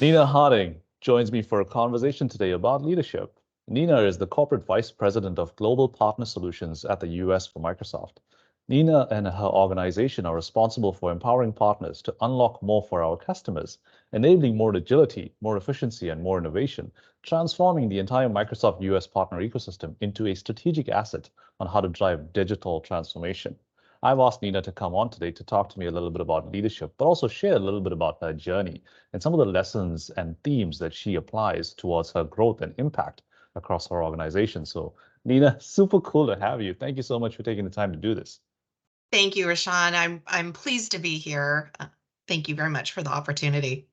Nina Harding joins me for a conversation today about leadership. Nina is the Corporate Vice President of Global Partner Solutions at the US for Microsoft. Nina and her organization are responsible for empowering partners to unlock more for our customers, enabling more agility, more efficiency, and more innovation, transforming the entire Microsoft US partner ecosystem into a strategic asset on how to drive digital transformation. I've asked Nina to come on today to talk to me a little bit about leadership, but also share a little bit about her journey and some of the lessons and themes that she applies towards her growth and impact across her organization. So, Nina, super cool to have you. Thank you so much for taking the time to do this. Thank you, Rashawn. I'm pleased to be here. Thank you very much for the opportunity.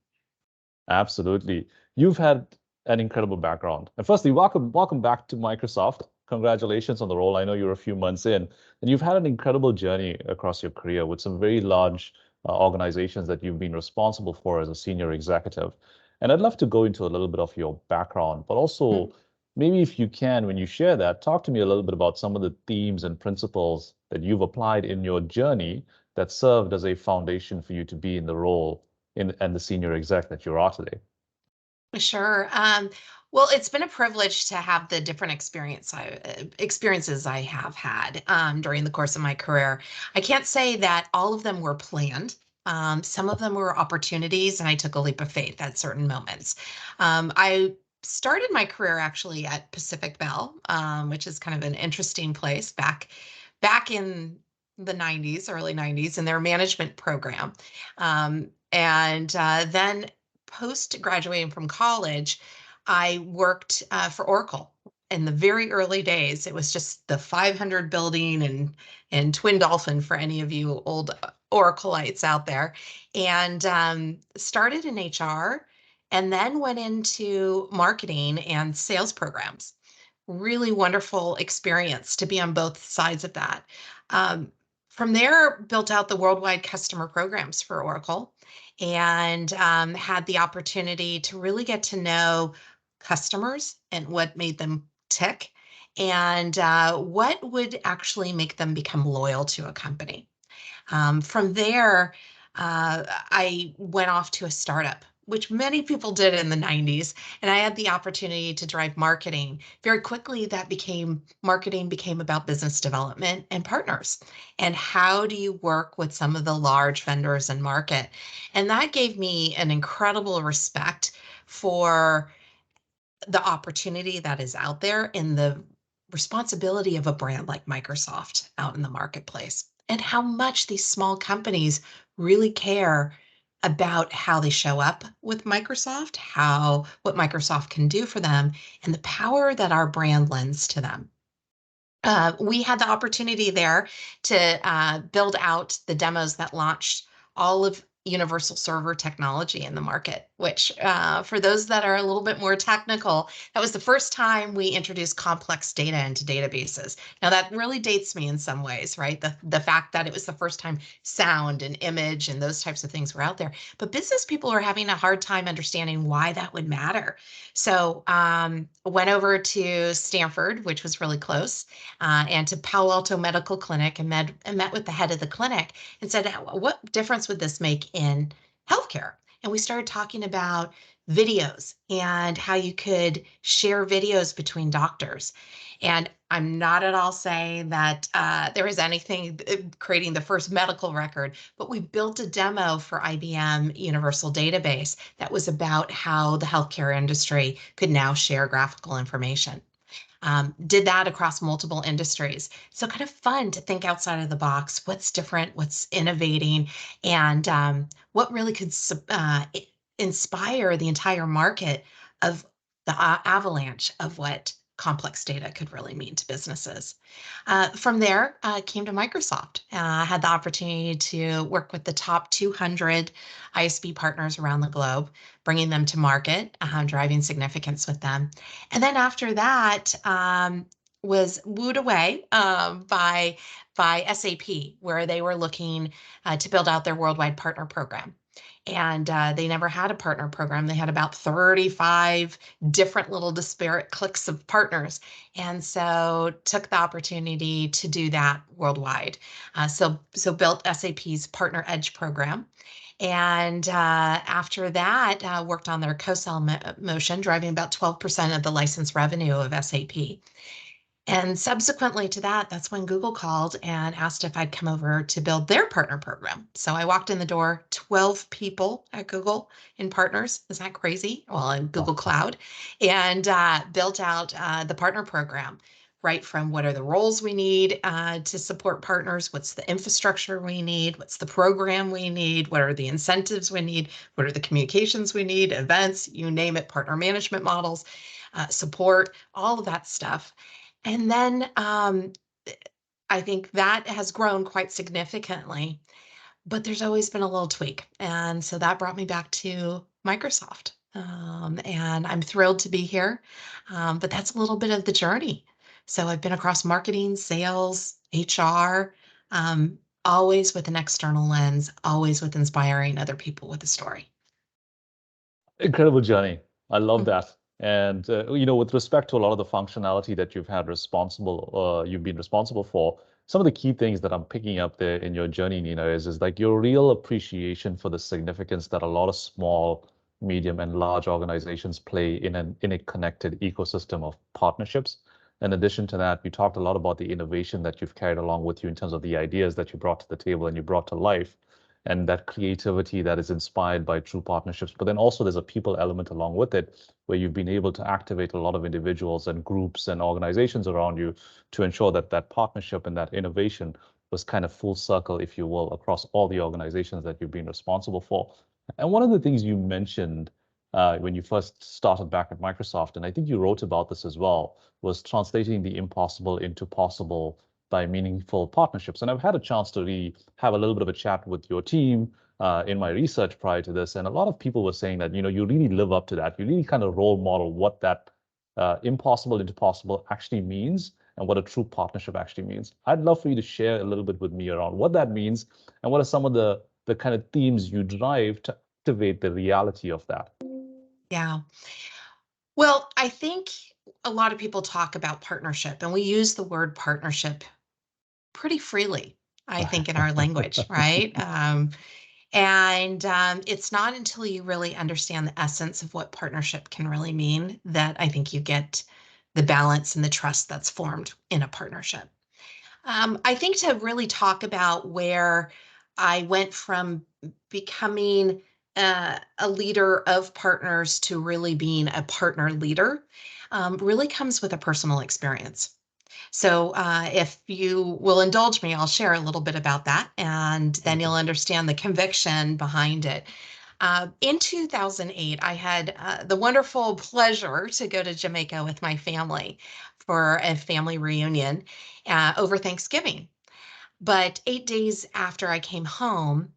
Absolutely. You've had an incredible background. And firstly, welcome back to Microsoft. Congratulations on the role. I know you're a few months in, and you've had an incredible journey across your career with some very large organizations that you've been responsible for as a senior executive. And I'd love to go into a little bit of your background, but also maybe if you can, when you share that, talk to me a little bit about some of the themes and principles that you've applied in your journey that served as a foundation for you to be in the role and the senior exec that you are today. Sure. Well, it's been a privilege to have the different experiences I have had during the course of my career. I can't say that all of them were planned. Some of them were opportunities, and I took a leap of faith at certain moments. I started my career actually at Pacific Bell, which is kind of an interesting place back in the 90s, early 90s, in their management program. And then post graduating from college, I worked for Oracle in the very early days. It was just the 500 building and Twin Dolphin for any of you old Oracleites out there, and started in HR, and then went into marketing and sales programs. Really wonderful experience to be on both sides of that. Um, from there, built out the worldwide customer programs for Oracle and had the opportunity to really get to know customers and what made them tick and what would actually make them become loyal to a company. From there, I went off to a startup, which many people did in the 90s, and I had the opportunity to drive marketing. Very quickly, that became marketing became about business development and partners. And how do you work with some of the large vendors and market? And that gave me an incredible respect for the opportunity that is out there and the responsibility of a brand like Microsoft out in the marketplace, and how much these small companies really care about how they show up with Microsoft, how what Microsoft can do for them, and the power that our brand lends to them. We had the opportunity there to build out the demos that launched all of Universal Server technology in the market, which, for those that are a little bit more technical, that was the first time we introduced complex data into databases. Now, that really dates me in some ways, right? The fact that it was the first time sound and image and those types of things were out there. But business people are having a hard time understanding why that would matter. So, went over to Stanford, which was really close, and to Palo Alto Medical Clinic, and met with the head of the clinic and said, what difference would this make in healthcare? And we started talking about videos and how you could share videos between doctors. And I'm not at all saying that there is anything creating the first medical record, but we built a demo for IBM Universal Database that was about how the healthcare industry could now share graphical information. Did that across multiple industries. So kind of fun to think outside of the box. What's different? What's innovating? And what really could inspire the entire market of the avalanche of what complex data could really mean to businesses. From there, came to Microsoft. I had the opportunity to work with the top 200 ISV partners around the globe, bringing them to market, driving significance with them. And then after that, was wooed away by SAP, where they were looking to build out their worldwide partner program. And they never had a partner program. They had about 35 different little disparate cliques of partners. And so took the opportunity to do that worldwide. So built SAP's Partner Edge program. And after that, worked on their co-sell motion, driving about 12% of the license revenue of SAP. And subsequently to that, that's when Google called and asked if I'd come over to build their partner program. So I walked in the door, 12 people at Google in partners. Isn't that crazy? Well, in Google Wow. Cloud, and built out the partner program. Right from what are the roles we need to support partners, what's the infrastructure we need, what's the program we need, what are the incentives we need, what are the communications we need, events, you name it, partner management models, support, all of that stuff. And then I think that has grown quite significantly, but there's always been a little tweak. And so that brought me back to Microsoft. And I'm thrilled to be here. But that's a little bit of the journey. So I've been across marketing, sales, HR, always with an external lens, always with inspiring other people with a story. Incredible journey. I love Mm. that. And with respect to a lot of the functionality that you've been responsible for, some of the key things that I'm picking up there in your journey, Nina, is like your real appreciation for the significance that a lot of small, medium, and large organizations play in a connected ecosystem of partnerships. In addition to that, we talked a lot about the innovation that you've carried along with you in terms of the ideas that you brought to the table and you brought to life and that creativity that is inspired by true partnerships. But then also there's a people element along with it, where you've been able to activate a lot of individuals and groups and organizations around you to ensure that that partnership and that innovation was kind of full circle, if you will, across all the organizations that you've been responsible for. And one of the things you mentioned when you first started back at Microsoft, and I think you wrote about this as well, was translating the impossible into possible by meaningful partnerships. And I've had a chance to really have a little bit of a chat with your team in my research prior to this, and a lot of people were saying that you really live up to that. You really kind of role model what that impossible into possible actually means and what a true partnership actually means. I'd love for you to share a little bit with me around what that means and what are some of the kind of themes you drive to activate the reality of that. Yeah. Well, I think a lot of people talk about partnership, and we use the word partnership pretty freely, I think, in our language, right? And it's not until you really understand the essence of what partnership can really mean that I think you get the balance and the trust that's formed in a partnership. I think to really talk about where I went from becoming a leader of partners to really being a partner leader really comes with a personal experience. So, if you will indulge me, I'll share a little bit about that, and then you'll Anything. understand the conviction behind it. In 2008, I had the wonderful pleasure to go to Jamaica with my family for a family reunion over Thanksgiving. But 8 days after I came home,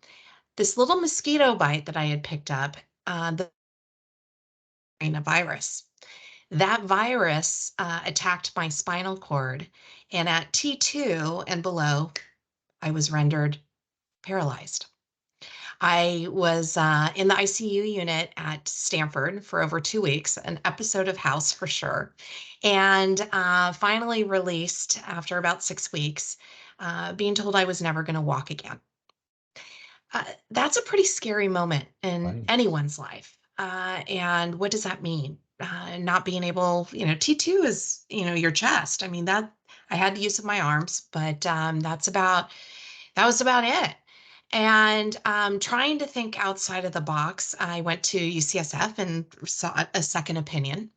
this little mosquito bite that I had picked up, the a virus. That virus attacked my spinal cord, and at T2 and below, I was rendered paralyzed. I was in the ICU unit at Stanford for over 2 weeks, an episode of House for sure, and finally released after about 6 weeks, being told I was never going to walk again. That's a pretty scary moment in Right. anyone's life. And what does that mean? Not being able, T2 is, your chest. I mean, that I had the use of my arms, but that was about it. And trying to think outside of the box, I went to UCSF and sought a second opinion,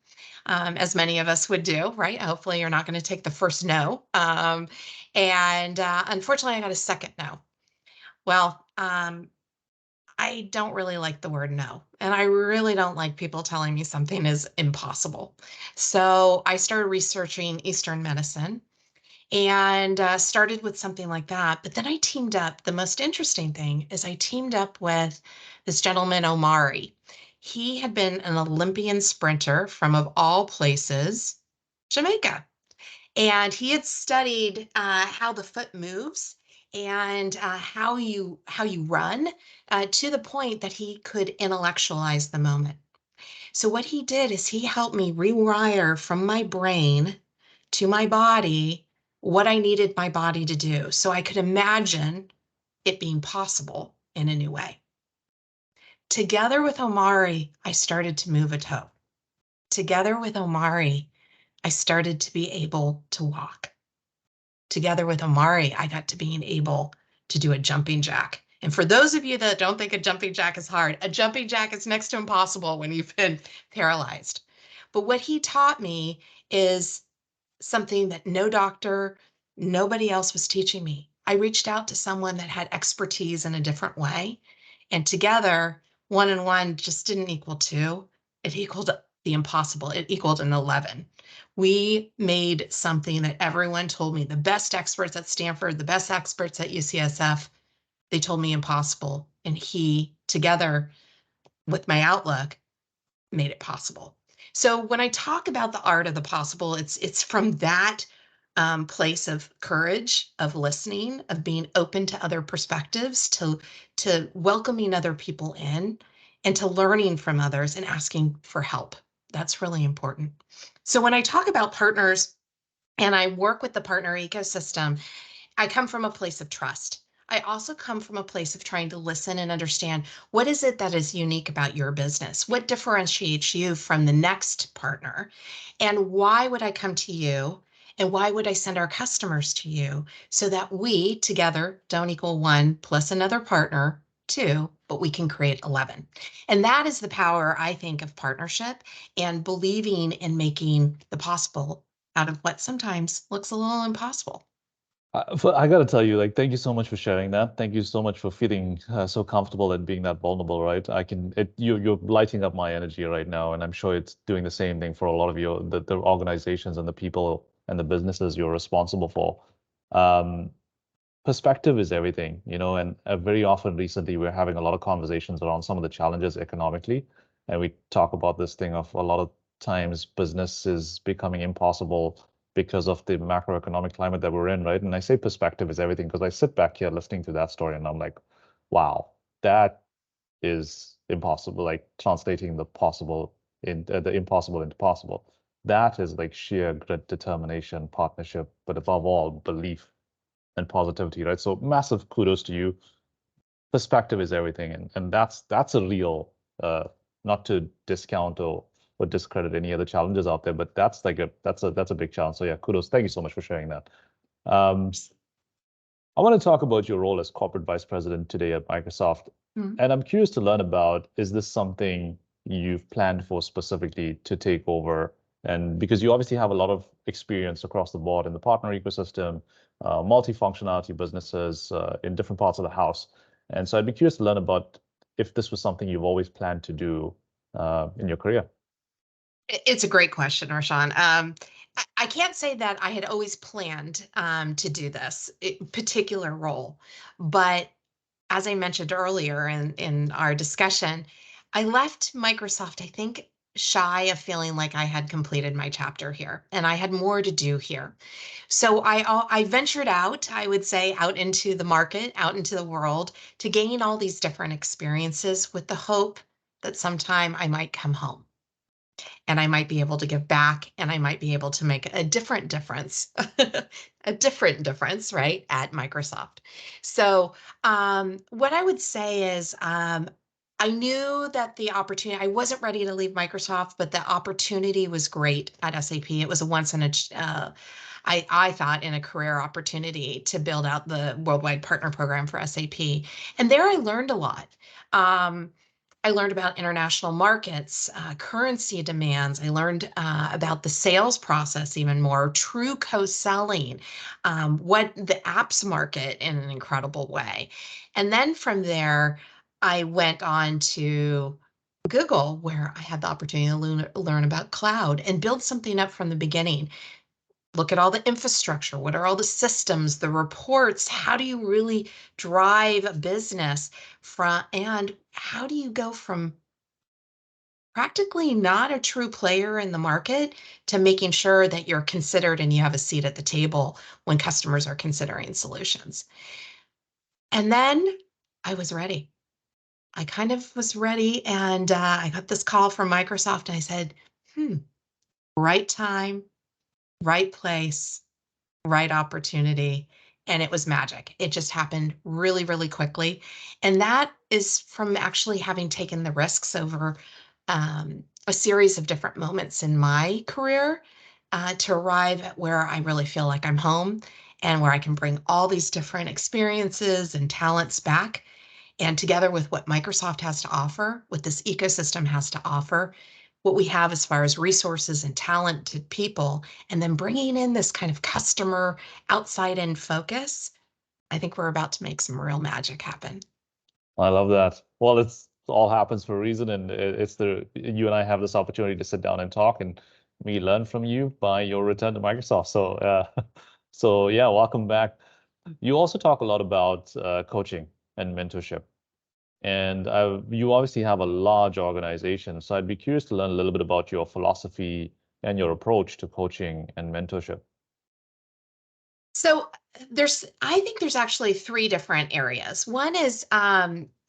as many of us would do, right? Hopefully, you're not going to take the first no. And unfortunately, I got a second no. Well, I don't really like the word no. And I really don't like people telling me something is impossible. So I started researching Eastern medicine and started with something like that. But then I teamed up. The most interesting thing is I teamed up with this gentleman, Omari. He had been an Olympian sprinter from, of all places, Jamaica. And he had studied how the foot moves and how you run to the point that he could intellectualize the moment. So what he did is he helped me rewire from my brain to my body what I needed my body to do so I could imagine it being possible in a new way. Together with Omari, I started to move a toe. Together with Omari, I started to be able to walk. Together with Omari, I got to being able to do a jumping jack. And for those of you that don't think a jumping jack is hard, a jumping jack is next to impossible when you've been paralyzed. But what he taught me is something that no doctor, nobody else was teaching me. I reached out to someone that had expertise in a different way. And together, one and one just didn't equal two. It equaled the impossible. It equaled an 11. We made something that everyone told me, the best experts at Stanford, the best experts at UCSF, they told me impossible. And he, together with my outlook, made it possible. So when I talk about the art of the possible, it's from that place of courage, of listening, of being open to other perspectives, to welcoming other people in, and to learning from others and asking for help. That's really important. So when I talk about partners and I work with the partner ecosystem, I come from a place of trust. I also come from a place of trying to listen and understand what is it that is unique about your business? What differentiates you from the next partner? And why would I come to you? And why would I send our customers to you so that we together don't equal one plus another partner, two, but we can create 11. And that is the power, I think, of partnership and believing in making the possible out of what sometimes looks a little impossible. I gotta tell you, like, thank you so much for sharing that. Thank you so much for feeling so comfortable and being that vulnerable, right? You're lighting up my energy right now, and I'm sure it's doing the same thing for a lot of the organizations and the people and the businesses you're responsible for. Um, Perspective is everything, and very often recently we're having a lot of conversations around some of the challenges economically, and we talk about this thing of a lot of times business is becoming impossible because of the macroeconomic climate that we're in, right? And I say perspective is everything because I sit back here listening to that story and I'm like, wow, that is impossible, like translating the impossible into possible. That is like sheer grit, determination, partnership, but above all, belief and positivity, right? So massive kudos to you. Perspective is everything, and that's a real not to discount or discredit any other challenges out there, but that's a big challenge. So yeah, kudos. Thank you so much for sharing that. Um, I want to talk about your role as corporate vice president today at Microsoft. Mhm. And I'm curious to learn about, is this something you've planned for specifically to take over? And because you obviously have a lot of experience across the board in the partner ecosystem, multi-functionality businesses in different parts of the house. And so I'd be curious to learn about if this was something you've always planned to do in your career. It's a great question, Arshawn. I can't say that I had always planned to do this particular role, but as I mentioned earlier in our discussion, I left Microsoft, I think, shy of feeling like I had completed my chapter here and I had more to do here. So I ventured out, I would say, out into the market, out into the world to gain all these different experiences with the hope that sometime I might come home and I might be able to give back and I might be able to make a different difference, a different difference, right, at Microsoft. So, what I would say is, I knew that the opportunity, I wasn't ready to leave Microsoft, but the opportunity was great at SAP. It was a once in a, I thought, in a career opportunity to build out the worldwide partner program for SAP. And there I learned a lot. Um, I learned about international markets, currency demands. I learned about the sales process even more, true co-selling, what the apps market in an incredible way. And then from there, I went on to Google, where I had the opportunity to learn about cloud and build something up from the beginning. Look at all the infrastructure. What are all the systems, the reports? How do you really drive a business from, and how do you go from practically not a true player in the market to making sure that you're considered and you have a seat at the table when customers are considering solutions? And then I was ready. I kind of was ready, and I got this call from Microsoft, and I said, right time, right place, right opportunity. and it was magic. It just happened really, really quickly. And that is from actually having taken the risks over a series of different moments in my career to arrive at where I really feel like I'm home and where I can bring all these different experiences and talents back. And together with what Microsoft has to offer, what this ecosystem has to offer, what we have as far as resources and talented people, and then bringing in this kind of customer outside in focus, I think we're about to make some real magic happen. I love that. Well, it's all happens for a reason, and it's the you and I have this opportunity to sit down and talk, and me learn from you by your return to Microsoft. So, so yeah, welcome back. You also talk a lot about coaching and mentorship, and you obviously have a large organization. So I'd be curious to learn a little bit about your philosophy and your approach to coaching and mentorship. So I think there's actually three different areas. One is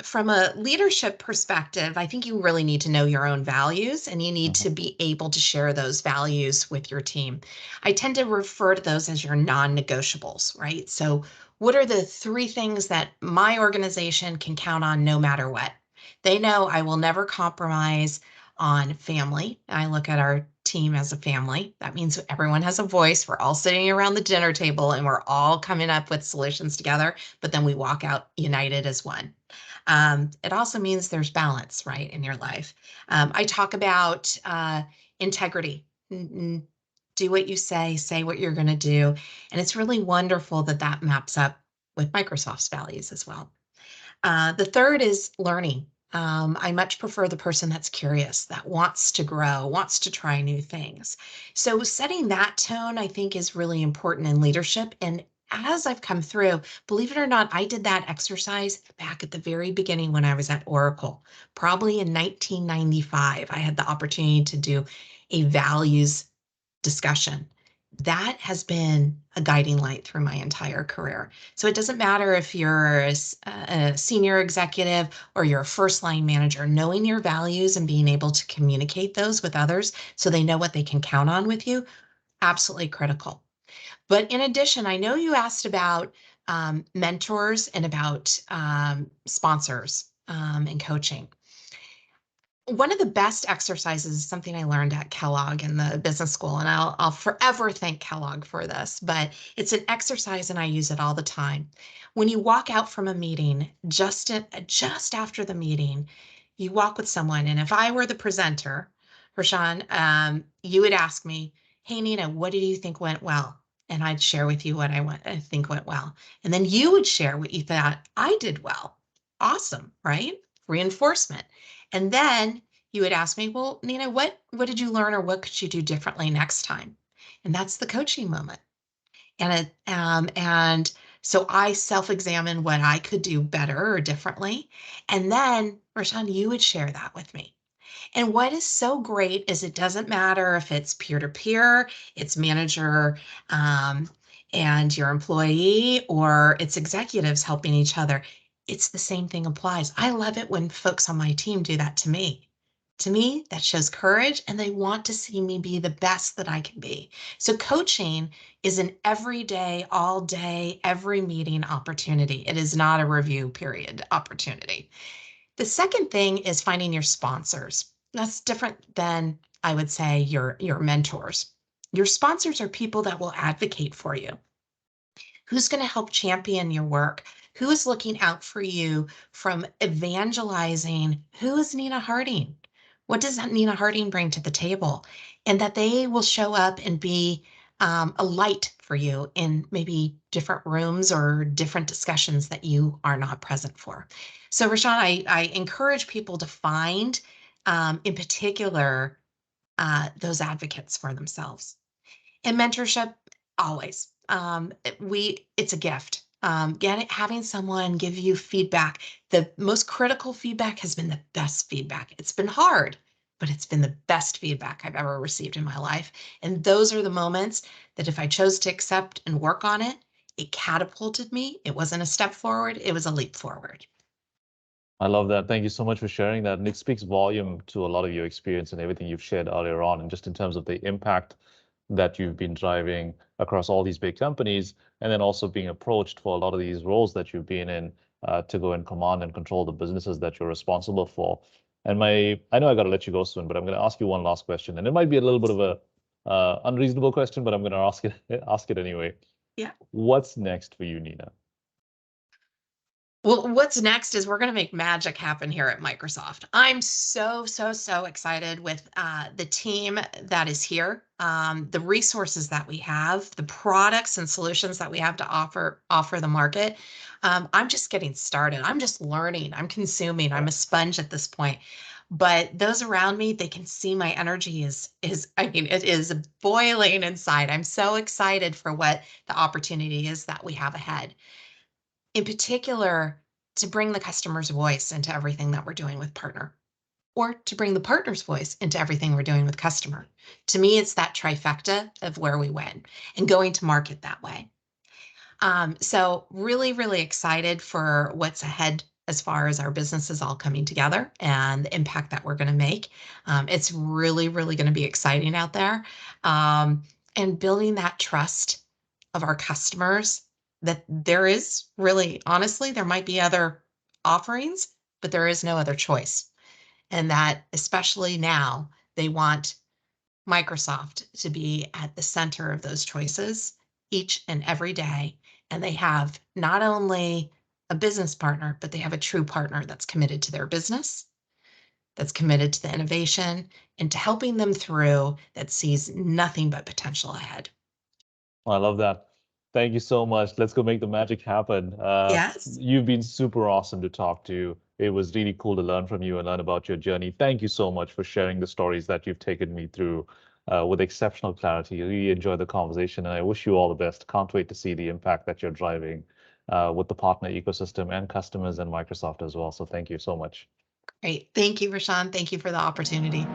from a leadership perspective, I think you really need to know your own values and you need Mhm. to be able to share those values with your team. I tend to refer to those as your non-negotiables, right? So, what are the three things that my organization can count on no matter what? They know I will never compromise on family. I look at our team as a family. That means everyone has a voice. We're all sitting around the dinner table and we're all coming up with solutions together, but then we walk out united as one. It also means there's balance, right, in your life. I talk about integrity. Do what you say what you're going to do. And it's really wonderful that that maps up with Microsoft's values as well. The third is learning. I much prefer the person that's curious, that wants to grow, wants to try new things. So, setting that tone, I think, is really important in leadership. And as I've come through, believe it or not, I did that exercise back at the very beginning when I was at Oracle, probably in 1995. I had the opportunity to do a values discussion. That has been a guiding light through my entire career. So it doesn't matter if you're a senior executive or you're a first line manager, knowing your values and being able to communicate those with others so they know what they can count on with you, absolutely critical. But in addition, I know you asked about mentors and about sponsors and coaching. One of the best exercises is something I learned at Kellogg in the business school, and I'll forever thank Kellogg for this, but it's an exercise and I use it all the time. When you walk out from a meeting, just after the meeting, you walk with someone, and if I were the presenter, Rashawn, you would ask me, "Hey Nina, what did you think went well?" And I'd share with you what I think went well. And then you would share what you thought I did well. Awesome, right? Reinforcement. And then you would ask me, well, Nina, what did you learn or what could you do differently next time? And that's the coaching moment. And so I self-examine what I could do better or differently. And then, Rashawn, you would share that with me. And what is so great is it doesn't matter if it's peer to peer, it's manager um, and your employee, or it's executives helping each other. It's the same thing applies. I love it when folks on my team do that to me. To me, that shows courage and they want to see me be the best that I can be. So, coaching is an everyday, all day, every meeting opportunity. It is not a review period opportunity. The second thing is finding your sponsors. That's different than, I would say, your mentors. Your sponsors are people that will advocate for you. Who's going to help champion your work? Who is looking out for you from evangelizing? Who is Nina Harding? What does Nina Harding bring to the table? And that they will show up and be a light for you in maybe different rooms or different discussions that you are not present for. So, Rashawn, I encourage people to find, in particular, those advocates for themselves. And mentorship, always. It's a gift. Having someone give you feedback. The most critical feedback has been the best feedback. It's been hard, but it's been the best feedback I've ever received in my life. And those are the moments that if I chose to accept and work on it, it catapulted me. It wasn't a step forward, it was a leap forward. I love that. Thank you so much for sharing that. And it speaks volume to a lot of your experience and everything you've shared earlier on, and just in terms of the impact that you've been driving across all these big companies, and then also being approached for a lot of these roles that you've been in to go and command and control the businesses that you're responsible for. And I know I got to let you go soon, but I'm going to ask you one last question, and it might be a little bit of a unreasonable question, but I'm going to ask it anyway. Yeah. What's next for you, Nina? Well, what's next is we're going to make magic happen here at Microsoft. I'm so excited with the team that is here, the resources that we have, the products and solutions that we have to offer the market. I'm just getting started. I'm just learning. I'm consuming. I'm a sponge at this point. But those around me, they can see my energy is I mean, it is boiling inside. I'm so excited for what the opportunity is that we have ahead, in particular, to bring the customer's voice into everything that we're doing with partner, or to bring the partner's voice into everything we're doing with customer. To me, it's that trifecta of where we win and going to market that way. So really excited for what's ahead as far as our businesses all coming together and the impact that we're going to make. It's really going to be exciting out there, and building that trust of our customers that there is really, honestly, there might be other offerings, but there is no other choice. And that, especially now, they want Microsoft to be at the center of those choices each and every day. And they have not only a business partner, but they have a true partner that's committed to their business, that's committed to the innovation and to helping them through, that sees nothing but potential ahead. I love that. Thank you so much. Let's go make the magic happen. Yes. You've been super awesome to talk to. It was really cool to learn from you and learn about your journey. Thank you so much for sharing the stories that you've taken me through with exceptional clarity. I really enjoyed the conversation, and I wish you all the best. Can't wait to see the impact that you're driving with the partner ecosystem and customers and Microsoft as well. So thank you so much. Great. Thank you, Rashawn. Thank you for the opportunity.